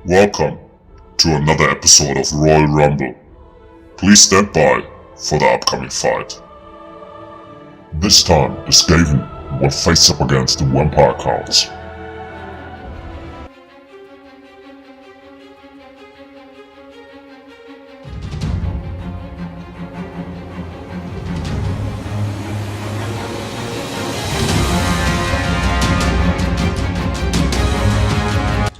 Welcome to another episode of Royal Rumble. Please stand by for the upcoming fight. This time, the Skaven will face up against the Vampire Counts.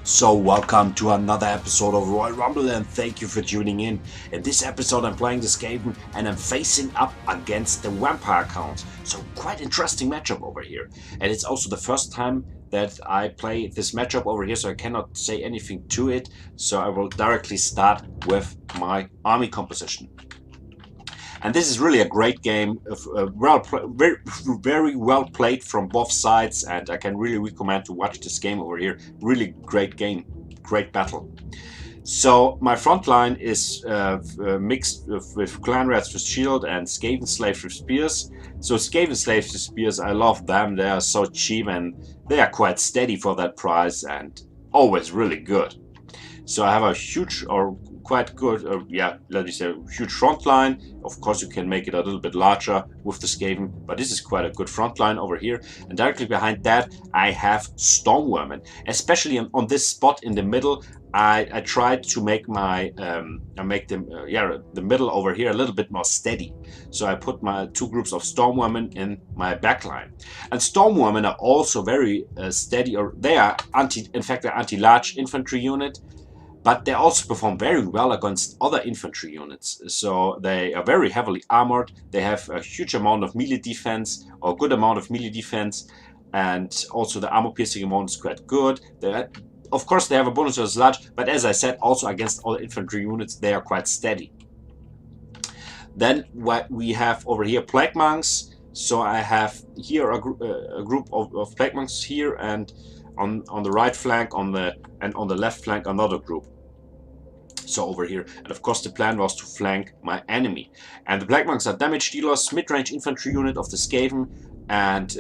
So welcome to another episode of Royal Rumble and thank you for tuning in. In this episode I'm playing the Skaven and I'm facing up against the Vampire Count. So quite interesting matchup over here. And it's also the first time that I play this matchup over here, so I cannot say anything to it. So I will directly start with my army composition. And this is really a great game, very well played from both sides, and I can really recommend to watch this game over here. Really great game, great battle. So my front line is mixed with Clan Rats with Shield and Skaven Slaves with Spears. So Skaven Slaves with Spears, I love them. They are so cheap and they are quite steady for that price and always really good. So I have a huge or quite good, let me say, huge front line. Of course, you can make it a little bit larger with the Skaven, but this is quite a good front line over here. And directly behind that, I have Stormvermin. Especially on this spot in the middle, I tried to make my the middle over here a little bit more steady. So I put my two groups of Stormvermin in my backline. And Stormvermin are also very steady, or they are anti-large infantry unit. But they also perform very well against other infantry units. So they are very heavily armored. They have a huge amount of melee defense, or a good amount of melee defense. And also the armor piercing amount is quite good. Of course, they have a bonus as large, but as I said, also against other infantry units, they are quite steady. Then what we have over here, Plague Monks. So I have here a group of Plague Monks here, and on the right flank, on the left flank, another group. So over here, and of course the plan was to flank my enemy. And the Black Monks are damage dealers, mid-range infantry unit of the Skaven, and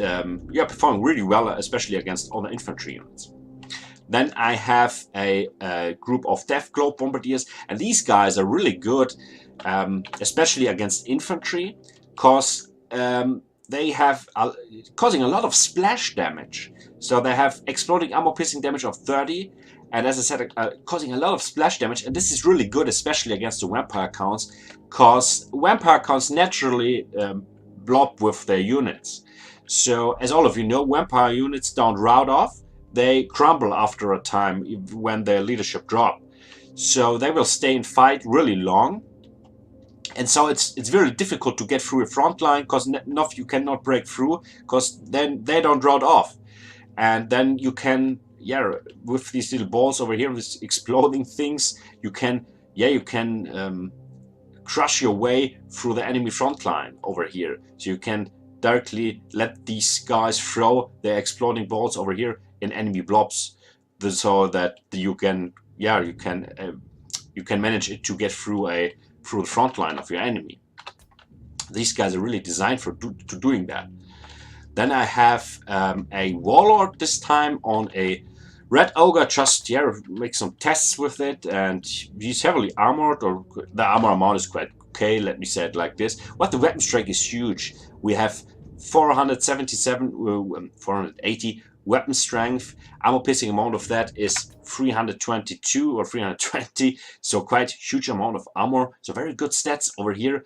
performing really well, especially against other infantry units. Then I have a group of Death Globe Bombardiers, and these guys are really good, especially against infantry, because they have causing a lot of splash damage. So they have exploding armor piercing damage of 30. And as I said, causing a lot of splash damage, and this is really good, especially against the Vampire Counts, because Vampire Counts naturally blob with their units. So, as all of you know, Vampire units don't rout off, they crumble after a time when their leadership drop. So they will stay and fight really long. And so it's very difficult to get through a front line, because you cannot break through, because then they don't rout off. And then you can, with these little balls over here, these exploding things, you can crush your way through the enemy front line over here. So you can directly let these guys throw their exploding balls over here in enemy blobs, so that you can manage it to get through the front line of your enemy. These guys are really designed for doing that. Then I have a Warlord this time on a Red Ogre, just make some tests with it, and he's heavily armored, or the armor amount is quite okay, let me say it like this. But the weapon strength is huge. We have 480 weapon strength. Armor piercing amount of that is 322 or 320, so quite huge amount of armor. So very good stats over here.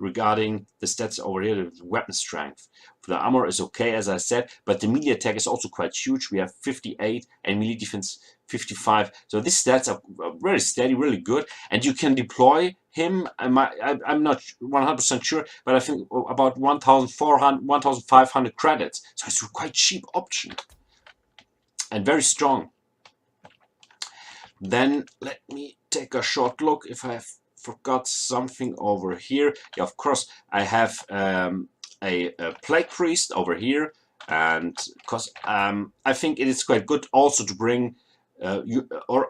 Regarding the stats over here, the weapon strength. The armor is okay, as I said, but the melee attack is also quite huge. We have 58 and melee defense 55. So these stats are very steady, really good, and you can deploy him. I'm not 100% sure, but I think about 1,400, 1,500 credits. So it's a quite cheap option and very strong. Then let me take a short look if I forgot something over here. Yeah, of course, I have a Plague Priest over here, and because I think it is quite good also to bring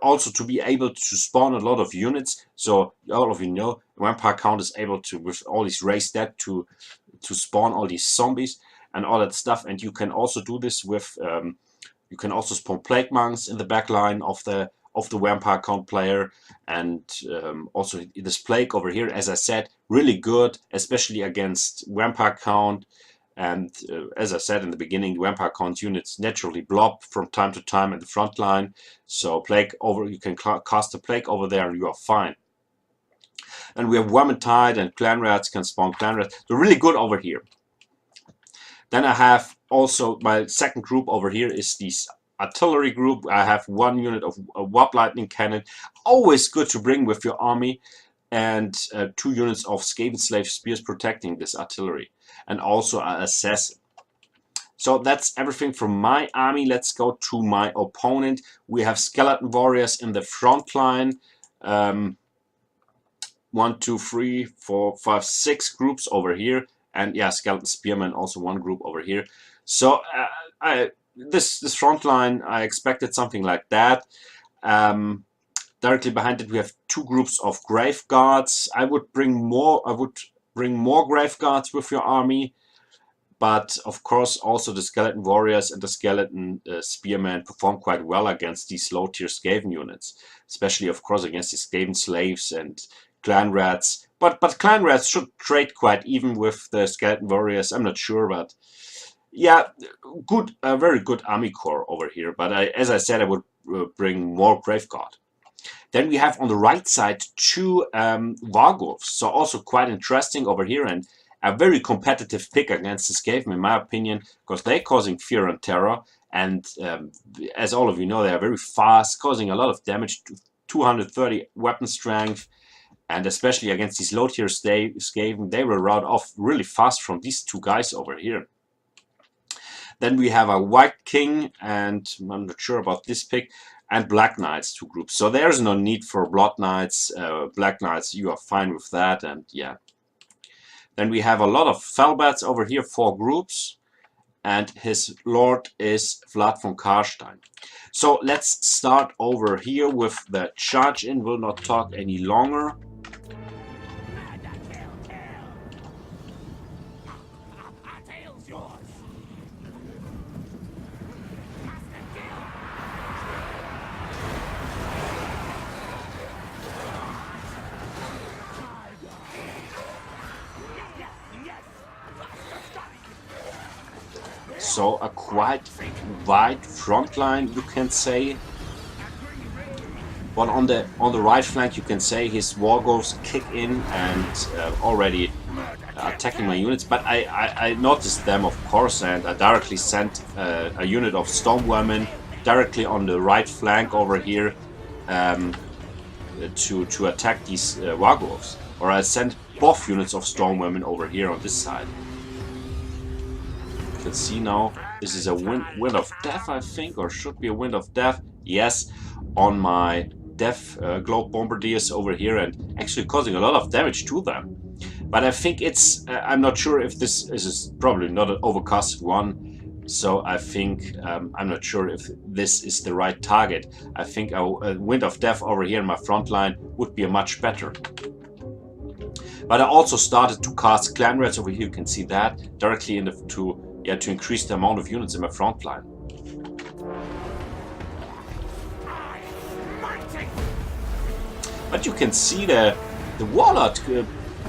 also to be able to spawn a lot of units. So all of you know, Vampire Count is able to, with all these race stat, to spawn all these zombies and all that stuff. And you can also do this with you can also spawn Plague Monks in the back line of of the vampire count player. And also this plague over here, as I said, really good, especially against vampire count. And as I said in the beginning, vampire count units naturally blob from time to time at the front line. So plague over, you can cast a plague over there and you are fine. And we have Vermintide and Clan Rats can spawn Clan Rats. They're really good over here. Then I have also my second group over here is this artillery group. I have one unit of Warp Lightning Cannon. Always good to bring with your army. And 2 units of Skaven Slave Spears protecting this artillery. And also an assassin. So that's everything from my army. Let's go to my opponent. We have Skeleton Warriors in the front line. 1, 2, 3, 4, 5, 6 groups over here. And yeah, Skeleton Spearmen, also one group over here. So this front line, I expected something like that. Directly behind it, we have 2 groups of Grave Guards. I would bring more Grave Guards with your army. But of course, also the Skeleton Warriors and the Skeleton Spearmen perform quite well against these low-tier Skaven units. Especially, of course, against the Skaven Slaves and Clan Rats. But Clan Rats should trade quite even with the Skeleton Warriors. I'm not sure, but yeah, good, very good army core over here. But as I said, I would bring more Grave Guard. Then we have on the right side 2 Vargulfs. So also quite interesting over here and a very competitive pick against the Skaven, in my opinion, because they're causing fear and terror. And as all of you know, they are very fast, causing a lot of damage, to 230 weapon strength. And especially against these low-tier Skaven, they will rout off really fast from these 2 guys over here. Then we have a White King, and I'm not sure about this pick, and Black Knights, 2 groups. So there's no need for Blood Knights. Black Knights, you are fine with that, and yeah. Then we have a lot of Felbats over here, 4 groups. And his lord is Vlad von Karstein. So let's start over here with the charge in. Will not talk any longer. So a quite wide front line, you can say. But on the right flank, you can say his Wargulfs kick in and already attacking my units. But I noticed them, of course, and I directly sent a unit of Stormvermin directly on the right flank over here to attack these Wargulfs. Or I sent both units of Stormvermin over here on this side. You can see now this is a wind of death, I think, or should be a wind of death. Yes, on my death globe bombardiers over here, and actually causing a lot of damage to them. But I think it's I'm not sure if this is probably not an overcasted one, so I think I'm not sure if this is the right target. I think a wind of death over here in my front line would be a much better. But I also started to cast Clan Rats over here. You can see that directly in the to increase the amount of units in my front line. But you can see the Warlord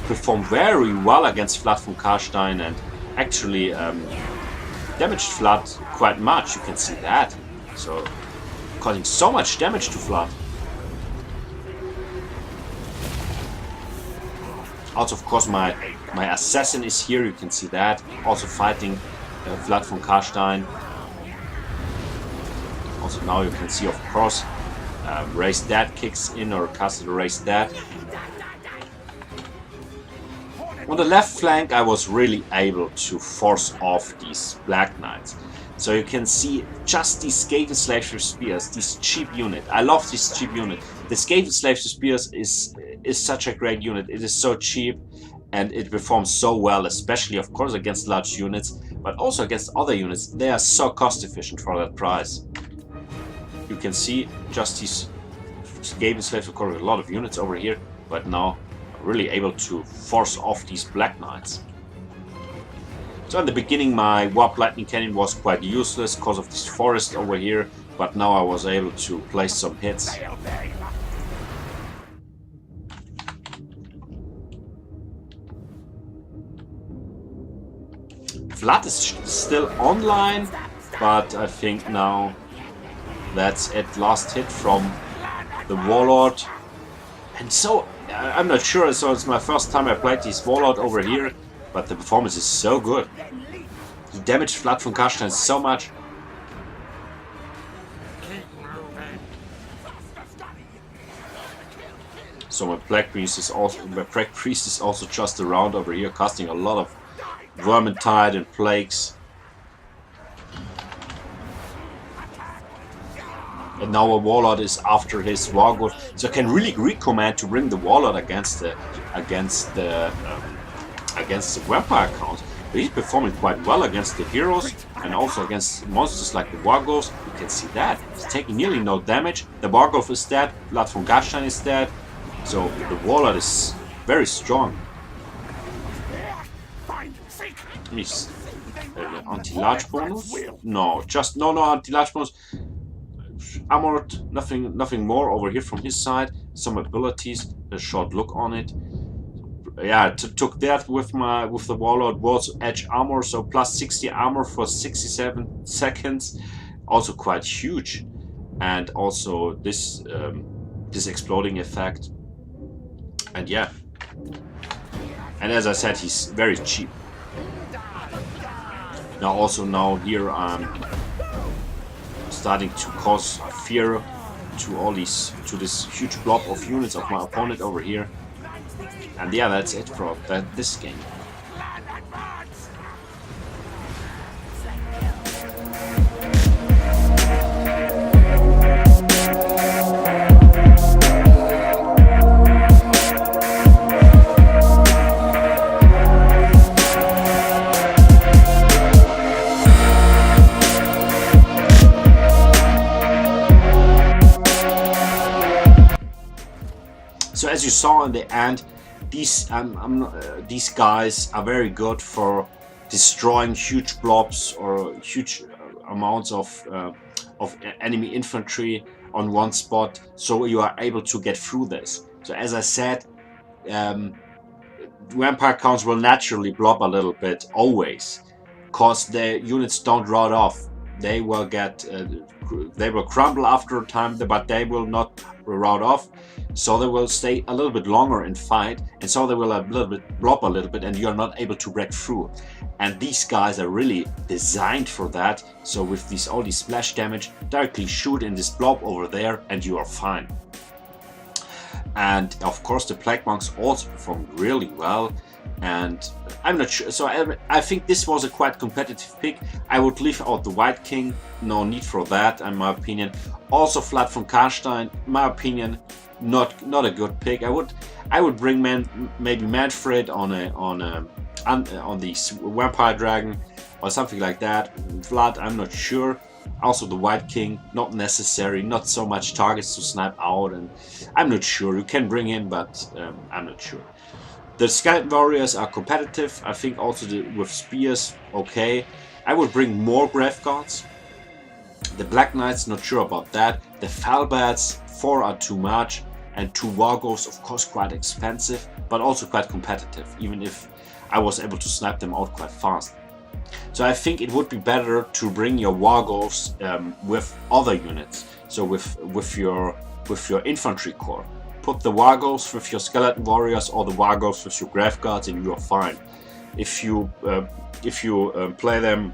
performed very well against Vlad von Karstein and actually damaged Vlad quite much. You can see that. So causing so much damage to Vlad. Also, of course, my assassin is here. You can see that. Also fighting Vlad von Karstein. Also now you can see, of course, Raised Dead kicks in, or casted Raised Dead. On the left flank, I was really able to force off these Black Knights. So you can see just these Skaven Slave Spears, this cheap unit. I love this cheap unit. The Skaven Slave Spears is such a great unit. It is so cheap and it performs so well, especially of course against large units, but also against other units. They are so cost efficient for that price. You can see just these Skaven Slaves, of course, a lot of units over here, but now really able to force off these Black Knights. So in the beginning, my Warp Lightning Cannon was quite useless because of this forest over here. but now I was able to place some hits. Vlad is still online, but I think now that's it. Last hit from the Warlord. And so, I'm not sure, so it's my first time I played this Warlord over here, but the performance is so good. He damaged Vlad von Karstein so much. So my Black Priest is also just around over here, casting a lot of Vermintide and Plagues. And now a Warlord is after his Warghost, so I can really recommend to bring the Warlord against the Vampire count. But he's performing quite well against the heroes and also against monsters like the Warghost. You can see that he's taking nearly no damage. The Warghost is dead. Vlad von Karstein is dead. So the Warlord is very strong. Anti-large bonus? No, just no anti-large bonus. Armored, nothing more over here from his side. Some abilities, a short look on it. Yeah, took that with the Warlord. Was edge armor, so plus 60 armor for 67 seconds. Also quite huge, and also this this exploding effect. And yeah, and as I said, he's very cheap. Now here I'm starting to cause fear to this huge blob of units of my opponent over here. And yeah, that's it for this game. So as you saw in the end, these guys are very good for destroying huge blobs or huge amounts of enemy infantry on one spot, so you are able to get through this. So as I said, vampire counts will naturally blob a little bit always, cause the units don't rot off. They will crumble after a time, but they will not rot off. So they will stay a little bit longer in fight, and so they will a little bit blob a little bit, and you're not able to break through. And these guys are really designed for that. So with all these splash damage, directly shoot in this blob over there, and you are fine. And of course, the Plague Monks also performed really well. And I'm not sure, so I think this was a quite competitive pick. I would leave out the White King, no need for that in my opinion. Also Vlad von Karstein, in my opinion, not a good pick. I would bring maybe Manfred on the Vampire Dragon or something like that. Vlad, I'm not sure. Also the White King, not necessary, not so much targets to snipe out, and I'm not sure. You can bring him, but I'm not sure. The Skeleton Warriors are competitive. I think also with Spears, okay. I would bring more Grave Guards. The Black Knights, not sure about that. The Falbats, 4 are too much. And 2 Warghosts, of course, quite expensive, but also quite competitive, even if I was able to snipe them out quite fast. So I think it would be better to bring your Warghosts with other units. So with your infantry corps. Put the Warghosts with your Skeleton Warriors or the Warghosts with your Grave Guards, and you are fine. If you play them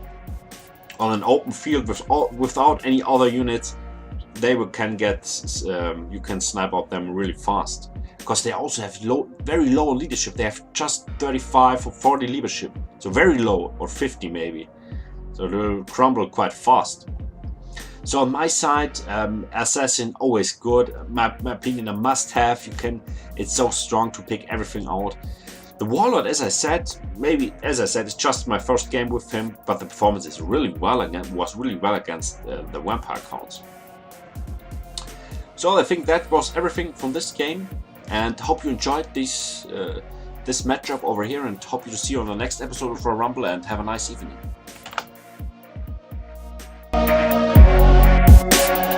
on an open field without any other units, you can snipe out them really fast, because they also have very low leadership. They have just 35 or 40 leadership, so very low, or 50 maybe. So they'll crumble quite fast. So on my side, Assassin always good. My opinion, a must-have. It's so strong to pick everything out. The Warlord, as I said, it's just my first game with him, but the performance was really well against the Vampire counts. So I think that was everything from this game, and hope you enjoyed this matchup over here, and hope to see you on the next episode of Royal Rumble, and have a nice evening. Bye.